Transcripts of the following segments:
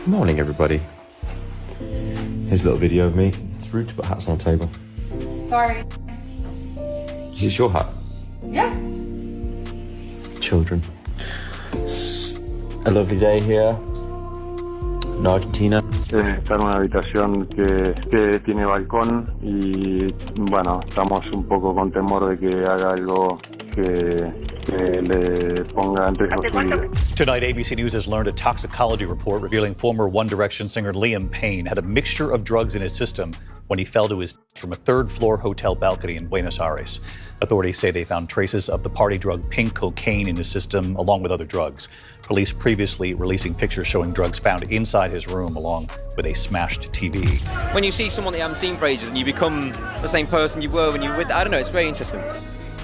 Morning, everybody. Here's a little video of me. It's rude to put hats on the table. Sorry. Is this your hat? Yeah. Children. It's a lovely day here in Argentina. Está en una habitación que tiene balcón y bueno, estamos un poco con temor de que haga algo que le ponga en riesgo su vida. Tonight, ABC News has learned a toxicology report revealing former One Direction singer Liam Payne had a mixture of drugs in his system when he fell to his death from a third-floor hotel balcony in Buenos Aires. Authorities say they found traces of the party drug pink cocaine in his system, along with other drugs. Police previously releasing pictures showing drugs found inside his room, along with a smashed TV. When you see someone that you haven't seen for ages and you become the same person you were when you were with, I don't know, it's very interesting.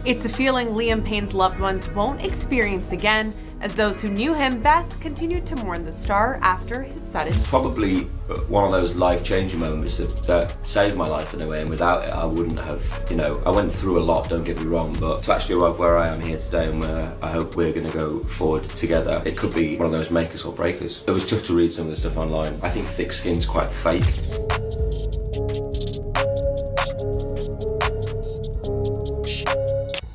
It's a feeling Liam Payne's loved ones won't experience again, as those who knew him best continued to mourn the star after his sudden. Probably one of those life-changing moments that saved my life in a way, and without it I wouldn't have, I went through a lot, don't get me wrong, but to actually arrive where I am here today and where I hope we're going to go forward together, it could be one of those make us or break us. It was tough to read some of the stuff online. I think thick skin's quite fake.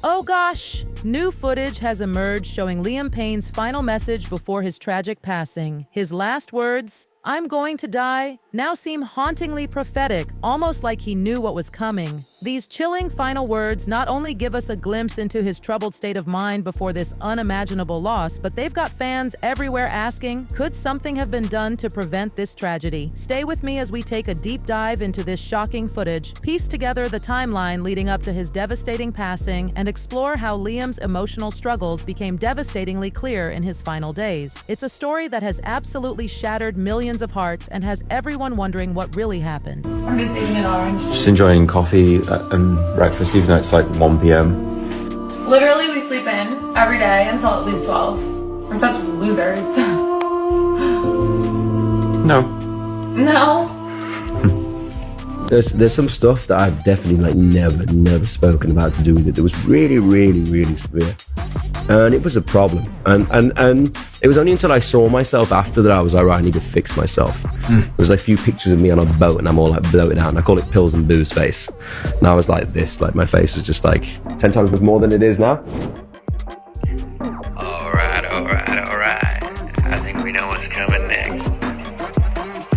Oh gosh! New footage has emerged showing Liam Payne's final message before his tragic passing. His last words, "I'm going to die," now seem hauntingly prophetic, almost like he knew what was coming. These chilling final words not only give us a glimpse into his troubled state of mind before this unimaginable loss, but they've got fans everywhere asking, could something have been done to prevent this tragedy? Stay with me as we take a deep dive into this shocking footage, piece together the timeline leading up to his devastating passing, and explore how Liam's emotional struggles became devastatingly clear in his final days. It's a story that has absolutely shattered millions of hearts and has everyone wondering what really happened. I'm just eating an orange. Just enjoying coffee and breakfast, even though it's like 1 p.m. Literally, we sleep in every day until at least 12. We're such losers. No. No. There's some stuff that I've definitely never spoken about to do with it that was really severe, and it was a problem, and it was only until I saw myself after that I was like, right, I need to fix myself. There was like a few pictures of me on a boat and I'm all like bloated out, and I call it pills and booze face, and I was like this, like my face was just like 10 times more than it is now. All right. I think we know what's coming next.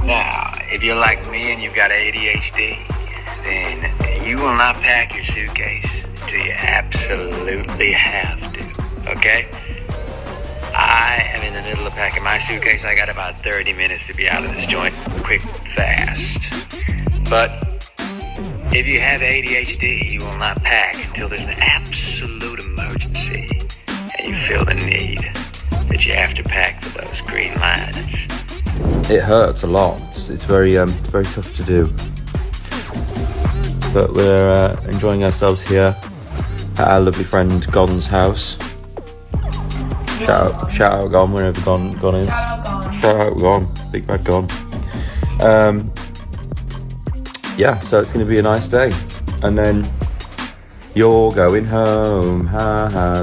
Now, if you're like me and you've got ADHD, then you will not pack your suitcase until you absolutely have to, okay? I am in the middle of packing my suitcase. I got about 30 minutes to be out of this joint, quick, fast. But if you have ADHD, you will not pack until there's an absolute emergency and you feel the need that you have to pack for those green lights. It hurts a lot. It's very tough to do. But we're enjoying ourselves here at our lovely friend Gon's house. Shout out Gon, wherever Gon is. Shout out Gon, big bad Gon. Yeah, so it's going to be a nice day. And then you're going home,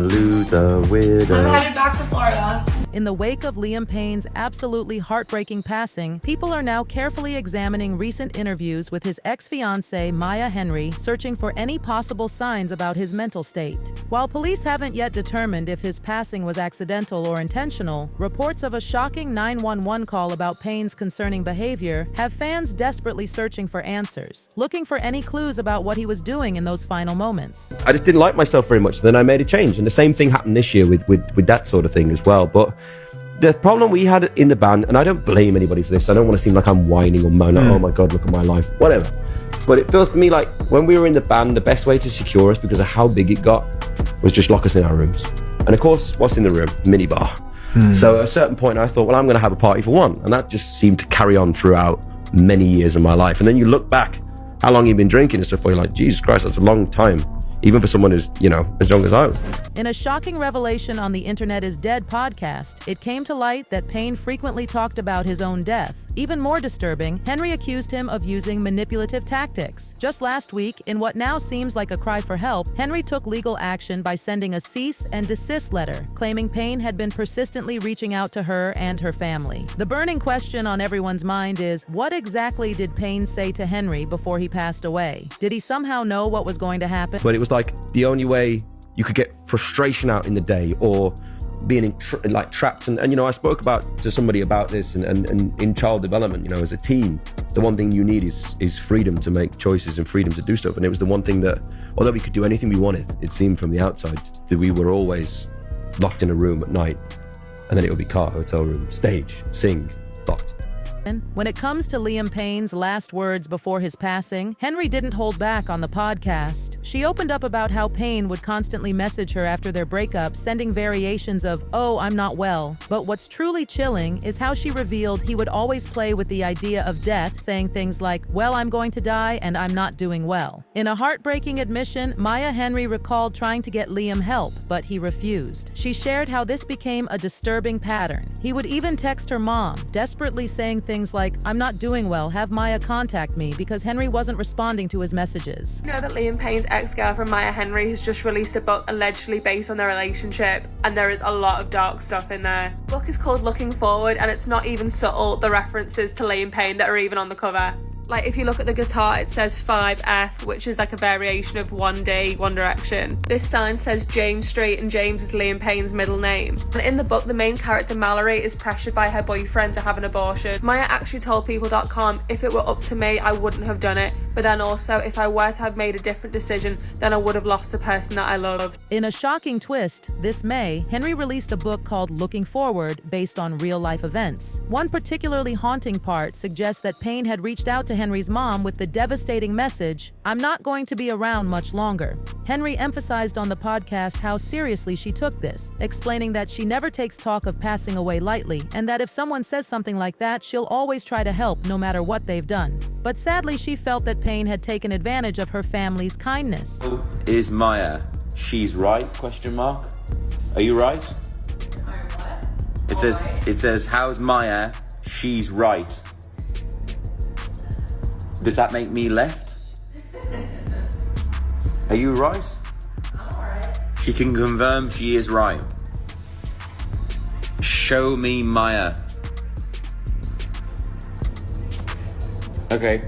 loser, weirdo. I'm headed back to Florida. In the wake of Liam Payne's absolutely heartbreaking passing, people are now carefully examining recent interviews with his ex-fiancée Maya Henry, searching for any possible signs about his mental state. While police haven't yet determined if his passing was accidental or intentional, reports of a shocking 911 call about Payne's concerning behavior have fans desperately searching for answers, looking for any clues about what he was doing in those final moments. I just didn't like myself very much. Then I made a change, and the same thing happened this year with that sort of thing as well. But the problem we had in the band, and I don't blame anybody for this, I don't want to seem like I'm whining or moaning, oh my God, look at my life, whatever. But it feels to me like when we were in the band, the best way to secure us, because of how big it got, was just lock us in our rooms. And of course, what's in the room? Minibar. So at a certain point, I thought, well, I'm going to have a party for one. And that just seemed to carry on throughout many years of my life. And then you look back, how long you've been drinking and stuff, you're like, Jesus Christ, that's a long time. Even for someone who's, as young as I was. In a shocking revelation on the Internet is Dead podcast, it came to light that Payne frequently talked about his own death. Even more disturbing, Henry accused him of using manipulative tactics. Just last week, in what now seems like a cry for help, Henry took legal action by sending a cease and desist letter, claiming Payne had been persistently reaching out to her and her family. The burning question on everyone's mind is, what exactly did Payne say to Henry before he passed away? Did he somehow know what was going to happen? But it was like the only way you could get frustration out in the day, or being trapped. And I spoke to somebody about this, and in child development, as a teen, the one thing you need is freedom to make choices and freedom to do stuff. And it was the one thing that, although we could do anything we wanted, it seemed from the outside that we were always locked in a room at night, and then it would be car, hotel room, stage, sing, locked. When it comes to Liam Payne's last words before his passing, Henry didn't hold back on the podcast. She opened up about how Payne would constantly message her after their breakup, sending variations of, "Oh, I'm not well." But what's truly chilling is how she revealed he would always play with the idea of death, saying things like, "Well, I'm going to die and I'm not doing well." In a heartbreaking admission, Maya Henry recalled trying to get Liam help, but he refused. She shared how this became a disturbing pattern. He would even text her mom, desperately saying things like, "I'm not doing well, have Maya contact me," because Henry wasn't responding to his messages. You know that Liam Payne's ex-girlfriend Maya Henry has just released a book allegedly based on their relationship, and there is a lot of dark stuff in there. The book is called Looking Forward, and it's not even subtle, the references to Liam Payne that are even on the cover. Like, if you look at the guitar, it says 5F, which is like a variation of 1D, One Direction. This sign says James Street, and James is Liam Payne's middle name. And in the book, the main character, Mallory, is pressured by her boyfriend to have an abortion. Maya actually told People.com, "If it were up to me, I wouldn't have done it. But then also, if I were to have made a different decision, then I would have lost the person that I loved." In a shocking twist, this May, Henry released a book called Looking Forward, based on real-life events. One particularly haunting part suggests that Payne had reached out to Henry's mom with the devastating message, "I'm not going to be around much longer." Henry emphasized on the podcast how seriously she took this, explaining that she never takes talk of passing away lightly, and that if someone says something like that, she'll always try to help no matter what they've done. But sadly, she felt that Payne had taken advantage of her family's kindness. Is Maya, she's right, question mark? Are you right? It says, how's Maya, she's right? Does that make me left? Are you right? I'm alright. She can confirm she is right. Show me Maya. Okay.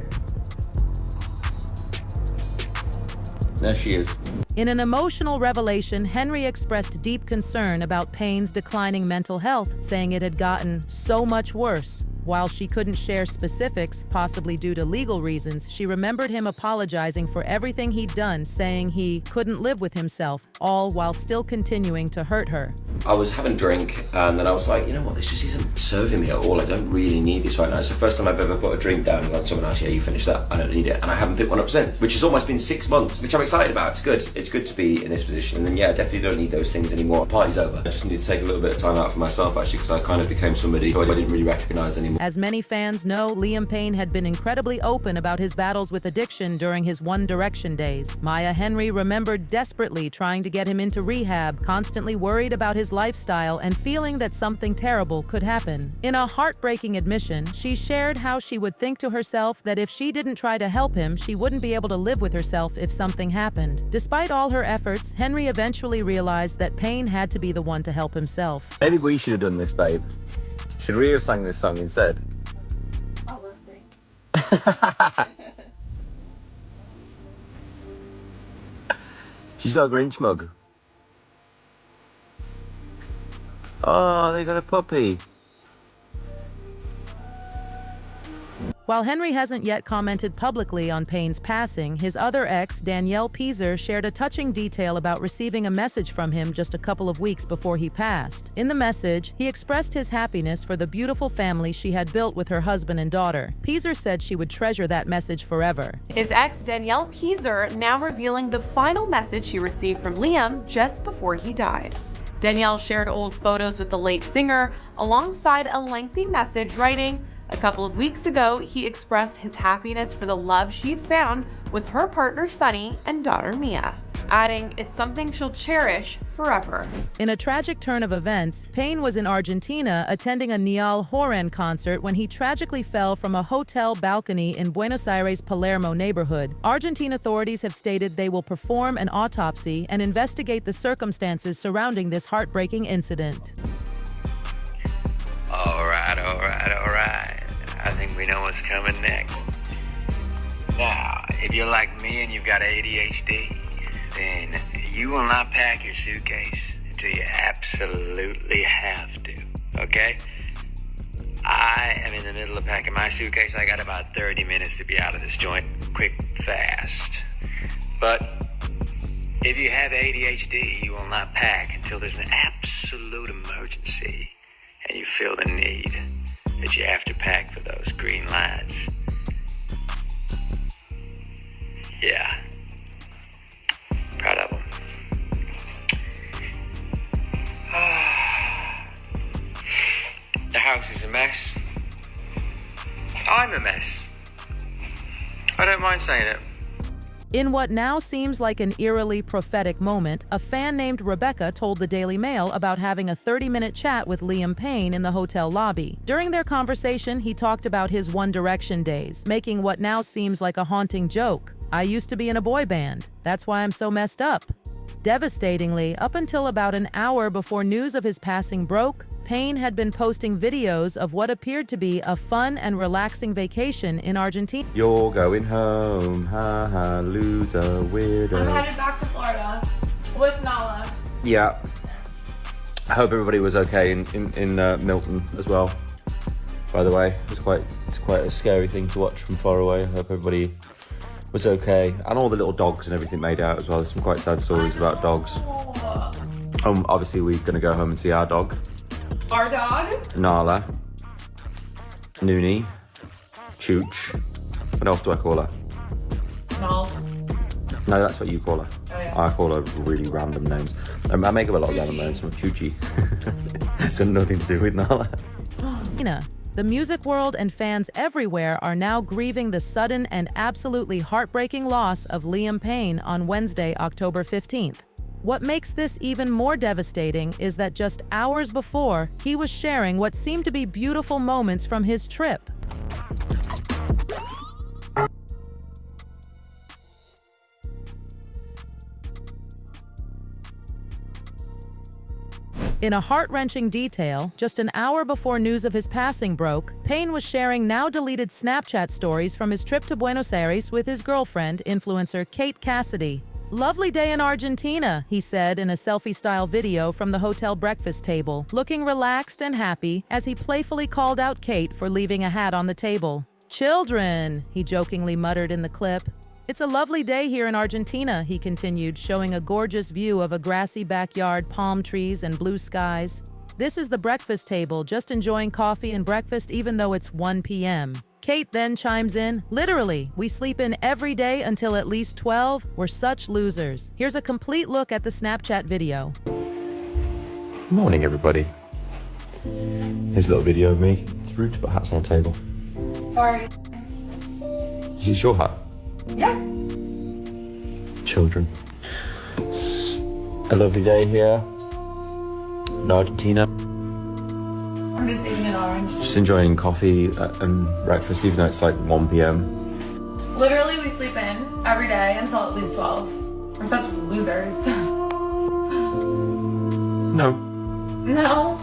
There she is. In an emotional revelation, Henry expressed deep concern about Payne's declining mental health, saying it had gotten so much worse. While she couldn't share specifics, possibly due to legal reasons, she remembered him apologizing for everything he'd done, saying he couldn't live with himself, all while still continuing to hurt her. I was having a drink, and then I was like, you know what, this just isn't serving me at all. I don't really need this right now. It's the first time I've ever put a drink down and gone, someone else, yeah, you finished that, I don't need it. And I haven't picked one up since, which has almost been 6 months, which I'm excited about. It's good. It's good to be in this position. And then, yeah, I definitely don't need those things anymore. Party's over. I just need to take a little bit of time out for myself, actually, because I kind of became somebody who I didn't really recognize anymore. As many fans know, Liam Payne had been incredibly open about his battles with addiction during his One Direction days. Maya Henry remembered desperately trying to get him into rehab, constantly worried about his lifestyle and feeling that something terrible could happen. In a heartbreaking admission, she shared how she would think to herself that if she didn't try to help him, she wouldn't be able to live with herself if something happened. Despite all her efforts, Henry eventually realized that Payne had to be the one to help himself. Maybe we should have done this, babe. Should we have sang this song instead? She's got a Grinch mug. Oh, they got a puppy. While Henry hasn't yet commented publicly on Payne's passing, his other ex, Danielle Pieser, shared a touching detail about receiving a message from him just a couple of weeks before he passed. In the message, he expressed his happiness for the beautiful family she had built with her husband and daughter. Pieser said she would treasure that message forever. His ex, Danielle Pieser, now revealing the final message she received from Liam just before he died. Danielle shared old photos with the late singer, alongside a lengthy message writing, "A couple of weeks ago, he expressed his happiness for the love she'd found with her partner Sunny and daughter Mia. adding it's something she'll cherish forever. In a tragic turn of events, Payne was in Argentina attending a Niall Horan concert when he tragically fell from a hotel balcony in Buenos Aires' Palermo neighborhood. Argentine authorities have stated they will perform an autopsy and investigate the circumstances surrounding this heartbreaking incident. All right. I think we know what's coming next. Now, if you're like me and you've got ADHD, then you will not pack your suitcase until you absolutely have to, okay? I am in the middle of packing my suitcase. I got about 30 minutes to be out of this joint, quick, fast. But if you have ADHD, you will not pack until there's an absolute emergency and you feel the need that you have to pack for those green lights. Yeah. Proud of them. The house is a mess. I'm a mess. I don't mind saying it. In what now seems like an eerily prophetic moment, a fan named Rebecca told the Daily Mail about having a 30-minute chat with Liam Payne in the hotel lobby. During their conversation, he talked about his One Direction days, making what now seems like a haunting joke. "I used to be in a boy band. That's why I'm so messed up." Devastatingly, up until about an hour before news of his passing broke, Payne had been posting videos of what appeared to be a fun and relaxing vacation in Argentina. You're going home, ha ha, loser, weirdo. I'm headed back to Florida with Nala. Yeah. I hope everybody was okay in Milton as well. By the way, it's quite a scary thing to watch from far away. I hope everybody was okay, and all the little dogs and everything made out as well. There's some quite sad stories about dogs. Obviously we're gonna go home and see our dog. Our dog? Nala, Noonie, Chooch. What else do I call her? Nala. No, that's what you call her. Oh, yeah. I call her really random names. I make up a lot of random names. I'm Choochie. It's got nothing to do with Nala. The music world and fans everywhere are now grieving the sudden and absolutely heartbreaking loss of Liam Payne on Wednesday, October 15th. What makes this even more devastating is that just hours before, he was sharing what seemed to be beautiful moments from his trip. In a heart-wrenching detail, just an hour before news of his passing broke, Payne was sharing now-deleted Snapchat stories from his trip to Buenos Aires with his girlfriend, influencer Kate Cassidy. "Lovely day in Argentina," he said in a selfie-style video from the hotel breakfast table, looking relaxed and happy as he playfully called out Kate for leaving a hat on the table. "Children," he jokingly muttered in the clip. "It's a lovely day here in Argentina," he continued, showing a gorgeous view of a grassy backyard, palm trees, and blue skies. "This is the breakfast table, just enjoying coffee and breakfast even though it's 1 p.m. Kate then chimes in, "Literally, we sleep in every day until at least 12. We're such losers." Here's a complete look at the Snapchat video. Morning, everybody. Here's a little video of me. It's rude to put hats on the table. Sorry. Is this your hat? Yeah. Children. A lovely day here in Argentina. I'm just eating an orange. Just enjoying coffee and breakfast, even though it's like 1 p.m. Literally, we sleep in every day until at least 12. We're such losers. No. No.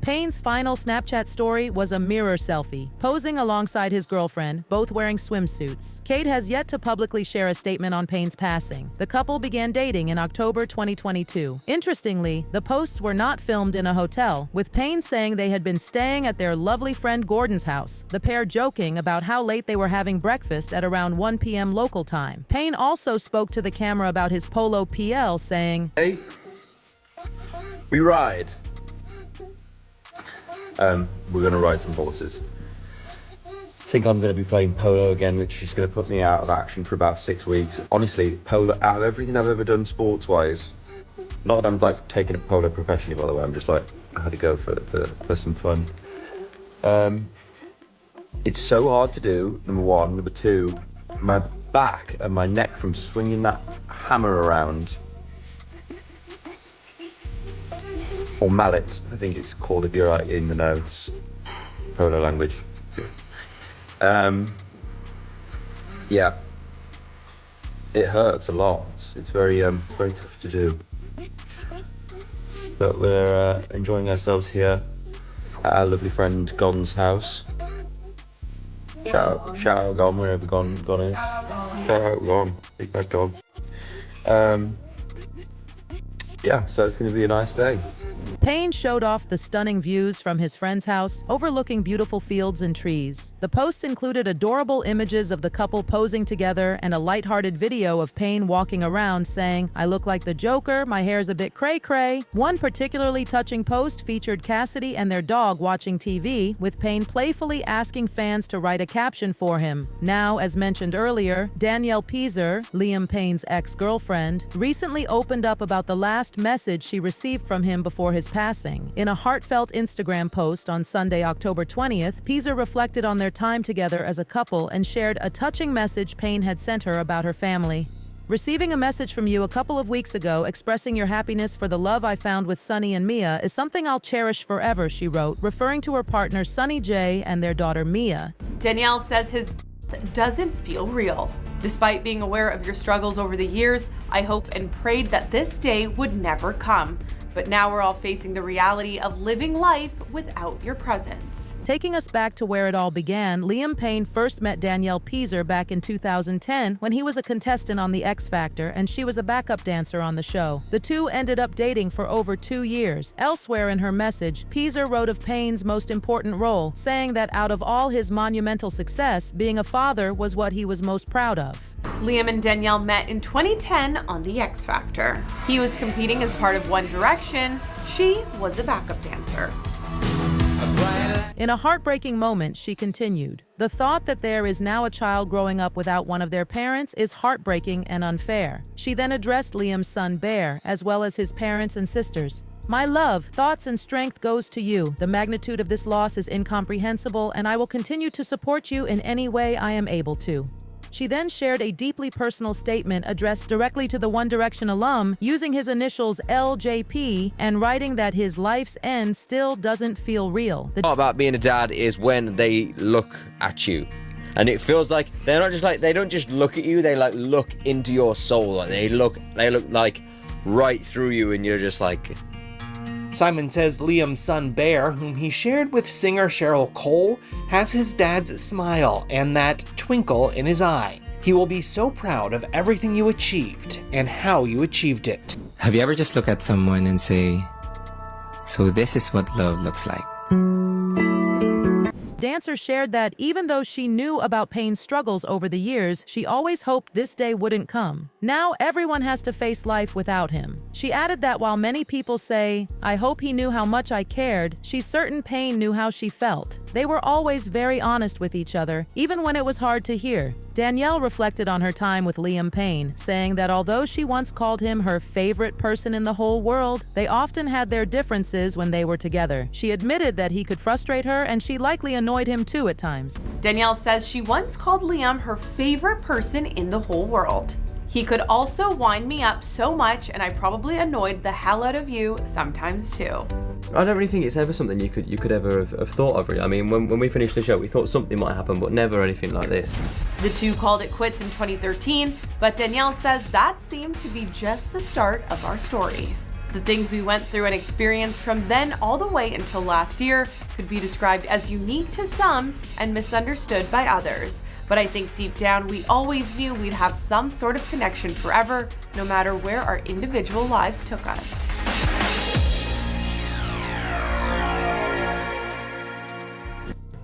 Payne's final Snapchat story was a mirror selfie, posing alongside his girlfriend, both wearing swimsuits. Kate has yet to publicly share a statement on Payne's passing. The couple began dating in October 2022. Interestingly, the posts were not filmed in a hotel, with Payne saying they had been staying at their lovely friend Gordon's house, the pair joking about how late they were having breakfast at around 1 p.m. local time. Payne also spoke to the camera about his Polo PL, saying, "Hey, we ride. We're going to ride some horses. I think I'm going to be playing polo again, which is going to put me out of action for about 6 weeks. Honestly, polo, out of everything I've ever done sports-wise, not that I'm like taking up polo professionally, by the way, I'm just like, I had to go for some fun. It's so hard to do, number one. Number two, my back and my neck from swinging that hammer around. Or mallet, I think it's called if you're in the know. It's polo language. Yeah, it hurts a lot. It's very tough to do. But we're enjoying ourselves here at our lovely friend Gon's house. Shout out Gon, wherever Gon is. Shout out Gon, big bad Gon. Yeah, so it's going to be a nice day. Payne showed off the stunning views from his friend's house, overlooking beautiful fields and trees. The posts included adorable images of the couple posing together and a lighthearted video of Payne walking around saying, "I look like the Joker, my hair's a bit cray-cray." One particularly touching post featured Cassidy and their dog watching TV, with Payne playfully asking fans to write a caption for him. Now, as mentioned earlier, Danielle Piezer, Liam Payne's ex-girlfriend, recently opened up about the last message she received from him before his passing. In a heartfelt Instagram post on Sunday, October 20th, Piezer reflected on their time together as a couple and shared a touching message Payne had sent her about her family. "Receiving a message from you a couple of weeks ago expressing your happiness for the love I found with Sunny and Mia is something I'll cherish forever," she wrote, referring to her partner Sunny J and their daughter Mia. Danielle says his doesn't feel real. "Despite being aware of your struggles over the years, I hoped and prayed that this day would never come. But now we're all facing the reality of living life without your presence." Taking us back to where it all began, Liam Payne first met Danielle Piezer back in 2010 when he was a contestant on The X Factor and she was a backup dancer on the show. The two ended up dating for over 2 years. Elsewhere in her message, Piezer wrote of Payne's most important role, saying that out of all his monumental success, being a father was what he was most proud of. Liam and Danielle met in 2010 on The X Factor. He was competing as part of One Direction. She was a backup dancer. In a heartbreaking moment, she continued, "The thought that there is now a child growing up without one of their parents is heartbreaking and unfair." She then addressed Liam's son Bear, as well as his parents and sisters. "My love, thoughts and strength goes to you. The magnitude of this loss is incomprehensible, and I will continue to support you in any way I am able to." She then shared a deeply personal statement addressed directly to the One Direction alum, using his initials LJP and writing that his life's end still doesn't feel real. The part about being a dad is when they look at you. And it feels like they're not just like, they don't just look at you, they like look into your soul. Like they look like right through you and you're just like... Simon says Liam's son Bear, whom he shared with singer Cheryl Cole, has his dad's smile and that twinkle in his eye. He will be so proud of everything you achieved and how you achieved it. Have you ever just looked at someone and say, "So this is what love looks like"? Dancer shared that even though she knew about Payne's struggles over the years, she always hoped this day wouldn't come. Now everyone has to face life without him. She added that while many people say, "I hope he knew how much I cared," she's certain Payne knew how she felt. They were always very honest with each other, even when it was hard to hear. Danielle reflected on her time with Liam Payne, saying that although she once called him her favorite person in the whole world, they often had their differences when they were together. She admitted that he could frustrate her and she likely annoyed him too at times. Danielle says she once called Liam her favorite person in the whole world. "He could also wind me up so much and I probably annoyed the hell out of you sometimes too." I don't really think it's ever something you could ever have thought of. Really. I mean, when we finished the show, we thought something might happen, but never anything like this. The two called it quits in 2013, but Danielle says that seemed to be just the start of our story. The things we went through and experienced from then all the way until last year could be described as unique to some and misunderstood by others. But I think deep down we always knew we'd have some sort of connection forever, no matter where our individual lives took us.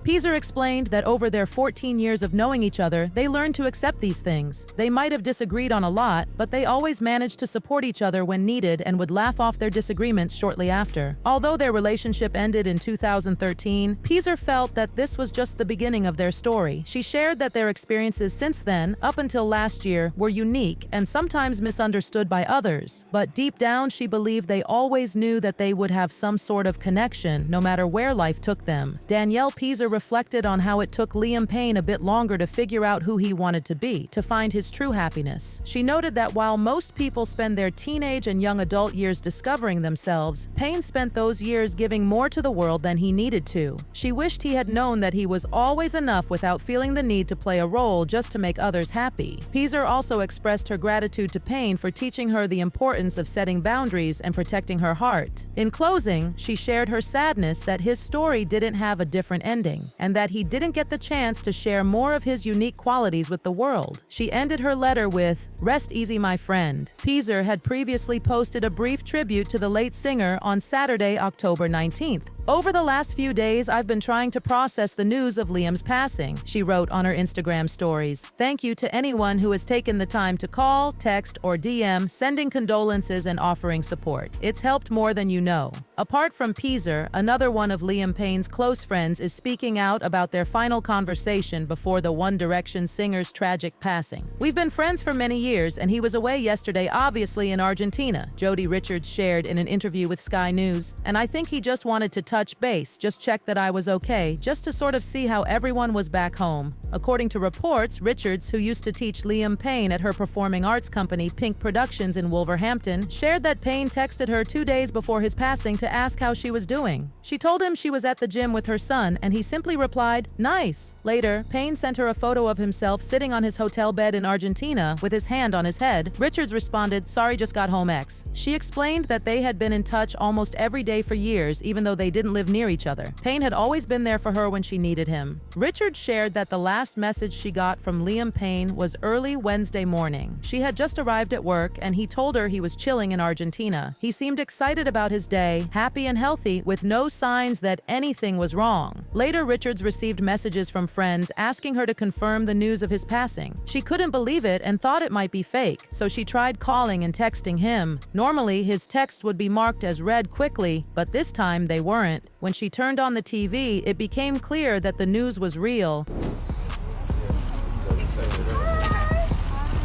Piezer explained that over their 14 years of knowing each other, they learned to accept these things. They might have disagreed on a lot, but they always managed to support each other when needed and would laugh off their disagreements shortly after. Although their relationship ended in 2013, Piezer felt that this was just the beginning of their story. She shared that their experiences since then, up until last year, were unique and sometimes misunderstood by others. But deep down, she believed they always knew that they would have some sort of connection, no matter where life took them. Danielle Piezer reflected on how it took Liam Payne a bit longer to figure out who he wanted to be, to find his true happiness. She noted that while most people spend their teenage and young adult years discovering themselves, Payne spent those years giving more to the world than he needed to. She wished he had known that he was always enough without feeling the need to play a role just to make others happy. Payne also expressed her gratitude to Payne for teaching her the importance of setting boundaries and protecting her heart. In closing, she shared her sadness that his story didn't have a different ending, and that he didn't get the chance to share more of his unique qualities with the world. She ended her letter with, "Rest easy, my friend." Payne had previously posted a brief tribute to the late singer on Saturday, October 19th. "Over the last few days, I've been trying to process the news of Liam's passing," she wrote on her Instagram stories. "Thank you to anyone who has taken the time to call, text, or DM, sending condolences and offering support. It's helped more than you know." Apart from Payne, another one of Liam Payne's close friends is speaking out about their final conversation before the One Direction singer's tragic passing. "We've been friends for many years, and he was away yesterday, obviously in Argentina," Jody Richards shared in an interview with Sky News. "And I think he just wanted to touch base, just check that I was okay, just to sort of see how everyone was back home." According to reports, Richards, who used to teach Liam Payne at her performing arts company Pink Productions in Wolverhampton, shared that Payne texted her 2 days before his passing to ask how she was doing. She told him she was at the gym with her son, and he simply replied, "Nice." Later, Payne sent her a photo of himself sitting on his hotel bed in Argentina with his hand on his head. Richards responded, "Sorry, just got home X." She explained that they had been in touch almost every day for years, even though they didn't live near each other. Payne had always been there for her when she needed him. Richards shared that the last message she got from Liam Payne was early Wednesday morning. She had just arrived at work, and he told her he was chilling in Argentina. He seemed excited about his day, happy and healthy, with no signs that anything was wrong. Later, Richards received messages from friends asking her to confirm the news of his passing. She couldn't believe it and thought it might be fake, so she tried calling and texting him. Normally, his texts would be marked as read quickly, but this time they weren't. When she turned on the TV, it became clear that the news was real.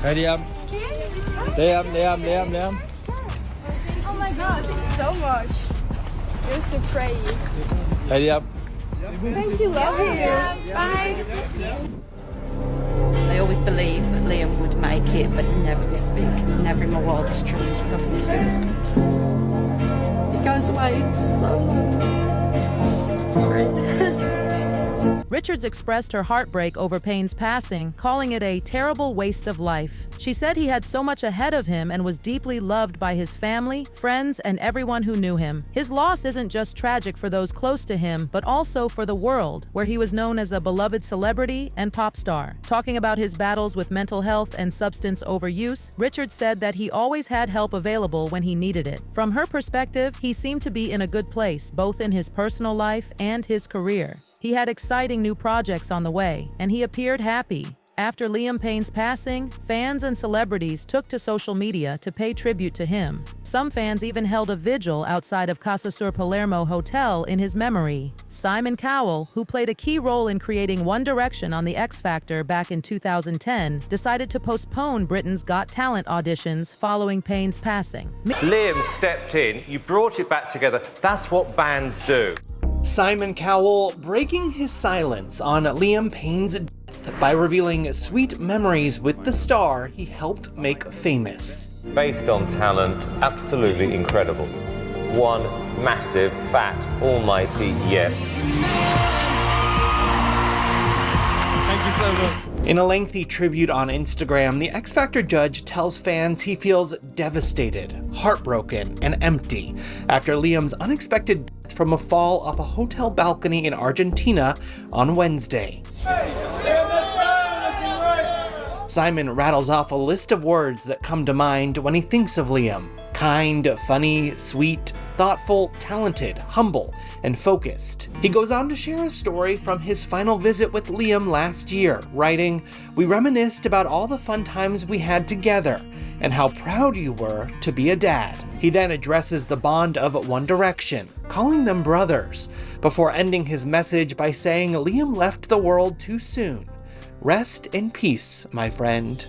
Hey, Liam. Liam. Oh my god, thank you so much. You're so brave. Hey, Liam. Thank you, love you. Bye. I always believed that Liam would make it, but never this big. Never in my wildest dreams would I think it was big. He goes away for so long. Richards expressed her heartbreak over Payne's passing, calling it a terrible waste of life. She said he had so much ahead of him and was deeply loved by his family, friends, and everyone who knew him. His loss isn't just tragic for those close to him, but also for the world, where he was known as a beloved celebrity and pop star. Talking about his battles with mental health and substance overuse, Richards said that he always had help available when he needed it. From her perspective, he seemed to be in a good place, both in his personal life and his career. He had exciting new projects on the way, and he appeared happy. After Liam Payne's passing, fans and celebrities took to social media to pay tribute to him. Some fans even held a vigil outside of Casa Sur Palermo Hotel in his memory. Simon Cowell, who played a key role in creating One Direction on The X Factor back in 2010, decided to postpone Britain's Got Talent auditions following Payne's passing. Liam stepped in, you brought it back together. That's what bands do. Simon Cowell breaking his silence on Liam Payne's death by revealing sweet memories with the star he helped make famous. Based on talent, absolutely incredible. One massive, fat, almighty yes. Thank you so much. In a lengthy tribute on Instagram, the X Factor judge tells fans he feels devastated, heartbroken, and empty after Liam's unexpected death from a fall off a hotel balcony in Argentina on Wednesday. Simon rattles off a list of words that come to mind when he thinks of Liam. Kind, funny, sweet, thoughtful, talented, humble, and focused. He goes on to share a story from his final visit with Liam last year, writing, "We reminisced about all the fun times we had together and how proud you were to be a dad." He then addresses the bond of One Direction, calling them brothers, before ending his message by saying Liam left the world too soon. Rest in peace, my friend.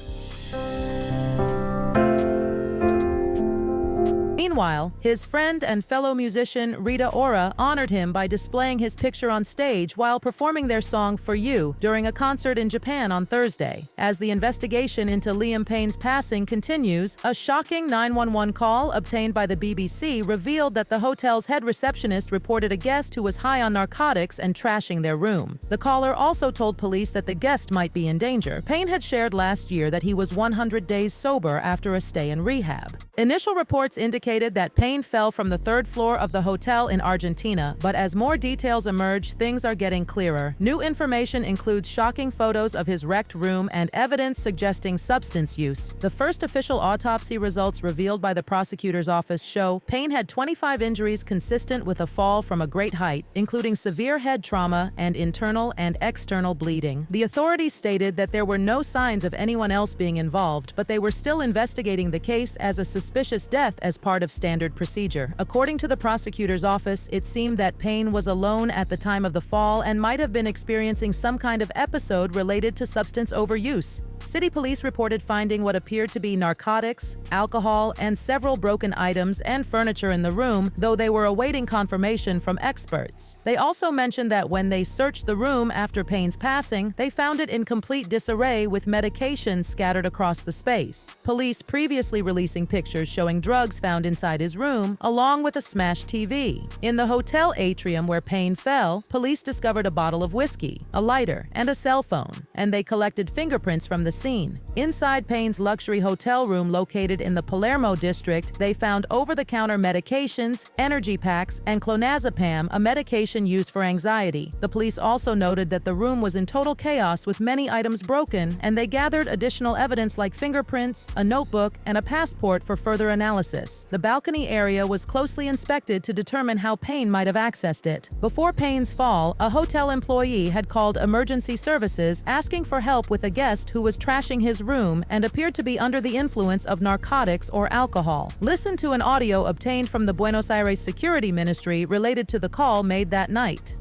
Meanwhile, his friend and fellow musician Rita Ora honored him by displaying his picture on stage while performing their song For You during a concert in Japan on Thursday. As the investigation into Liam Payne's passing continues, a shocking 911 call obtained by the BBC revealed that the hotel's head receptionist reported a guest who was high on narcotics and trashing their room. The caller also told police that the guest might be in danger. Payne had shared last year that he was 100 days sober after a stay in rehab. Initial reports indicated that Payne fell from the third floor of the hotel in Argentina, but as more details emerge, things are getting clearer. New information includes shocking photos of his wrecked room and evidence suggesting substance use. The first official autopsy results revealed by the prosecutor's office show Payne had 25 injuries consistent with a fall from a great height, including severe head trauma and internal and external bleeding. The authorities stated that there were no signs of anyone else being involved, but they were still investigating the case as a suspicious death as part of standard procedure. According to the prosecutor's office, it seemed that Payne was alone at the time of the fall and might have been experiencing some kind of episode related to substance overuse. City police reported finding what appeared to be narcotics, alcohol, and several broken items and furniture in the room, though they were awaiting confirmation from experts. They also mentioned that when they searched the room after Payne's passing, they found it in complete disarray with medication scattered across the space. Police previously releasing pictures showing drugs found inside his room, along with a smashed TV. In the hotel atrium where Payne fell, police discovered a bottle of whiskey, a lighter, and a cell phone, and they collected fingerprints from the scene. Inside Payne's luxury hotel room located in the Palermo district, they found over-the-counter medications, energy packs, and clonazepam, a medication used for anxiety. The police also noted that the room was in total chaos with many items broken, and they gathered additional evidence like fingerprints, a notebook, and a passport for further analysis. The balcony area was closely inspected to determine how Payne might have accessed it. Before Payne's fall, a hotel employee had called emergency services asking for help with a guest who was trashing his room and appeared to be under the influence of narcotics or alcohol. Listen to an audio obtained from the Buenos Aires Security Ministry related to the call made that night.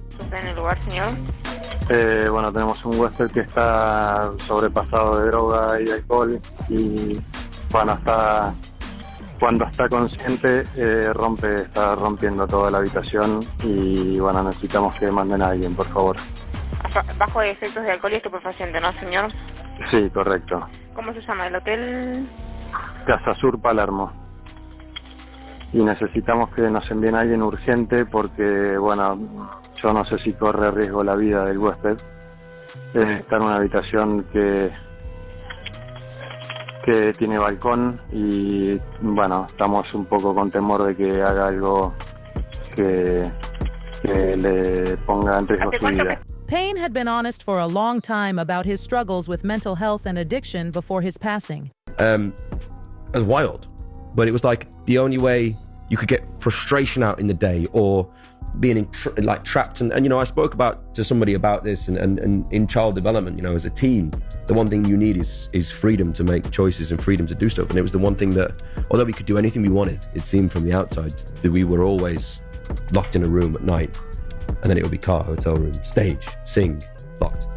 Bueno, tenemos un huésped que está sobrepasado de droga y alcohol y bueno, cuando está consciente está rompiendo toda la habitación y bueno, necesitamos que manden a alguien, por favor. Bajo efectos de alcohol y estupefaciente, ¿no, señor? Sí, correcto. ¿Cómo se llama el hotel? Casa Sur, Palermo. Y necesitamos que nos envíen a alguien urgente porque, bueno, yo no sé si corre riesgo la vida del huésped. Está en una habitación que tiene balcón y, bueno, estamos un poco con temor de que haga algo que le ponga en riesgo su vida. Payne had been honest for a long time about his struggles with mental health and addiction before his passing. It was wild, but it was like the only way you could get frustration out in the day or being trapped. And you know, I spoke to somebody about this and in child development, you know, as a teen, the one thing you need is freedom to make choices and freedom to do stuff. And it was the one thing that, although we could do anything we wanted, it seemed from the outside that we were always locked in a room at night. And then it would be car, hotel room, stage, sing, locked.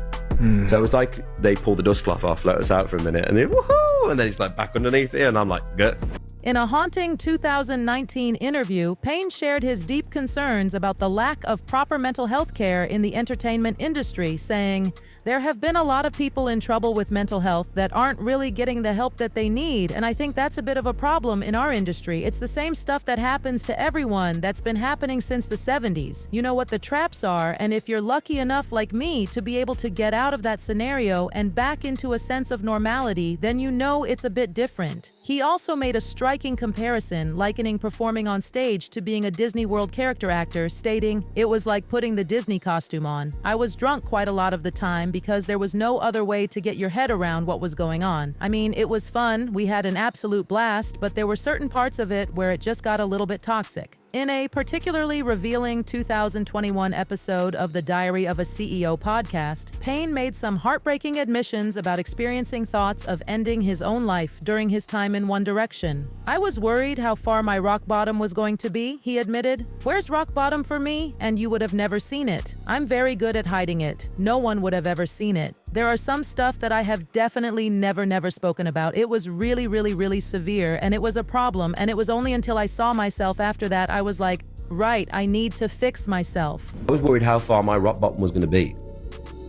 So it was like they pulled the dust cloth off, let us out for a minute, and then woohoo, and then he's like back underneath it, and I'm like, good. In a haunting 2019 interview, Payne shared his deep concerns about the lack of proper mental health care in the entertainment industry, saying, "There have been a lot of people in trouble with mental health that aren't really getting the help that they need, and I think that's a bit of a problem in our industry. It's the same stuff that happens to everyone that's been happening since the 70s. You know what the traps are, and if you're lucky enough like me to be able to get out of that scenario and back into a sense of normality, then you know it's a bit different." He also made a striking comparison, likening performing on stage to being a Disney World character actor, stating, "It was like putting the Disney costume on. I was drunk quite a lot of the time because there was no other way to get your head around what was going on. I mean, it was fun, we had an absolute blast, but there were certain parts of it where it just got a little bit toxic." In a particularly revealing 2021 episode of the Diary of a CEO podcast, Payne made some heartbreaking admissions about experiencing thoughts of ending his own life during his time in One Direction. "I was worried how far my rock bottom was going to be," he admitted. "Where's rock bottom for me? And you would have never seen it. I'm very good at hiding it. No one would have ever seen it. There are some stuff that I have definitely never spoken about. It was really severe, and it was a problem, and it was only until I saw myself after that I was like, right, I need to fix myself. I was worried how far my rock bottom was going to be.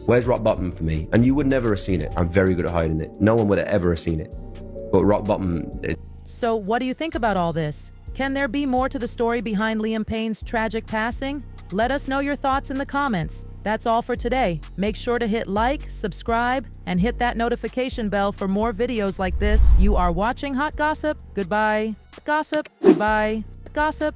Where's rock bottom for me? And you would never have seen it. I'm very good at hiding it. No one would have ever have seen it. But rock bottom... So what do you think about all this? Can there be more to the story behind Liam Payne's tragic passing? Let us know your thoughts in the comments. That's all for today. Make sure to hit like, subscribe, and hit that notification bell for more videos like this. You are watching Hot Gossip. Goodbye. Gossip. Goodbye. Gossip.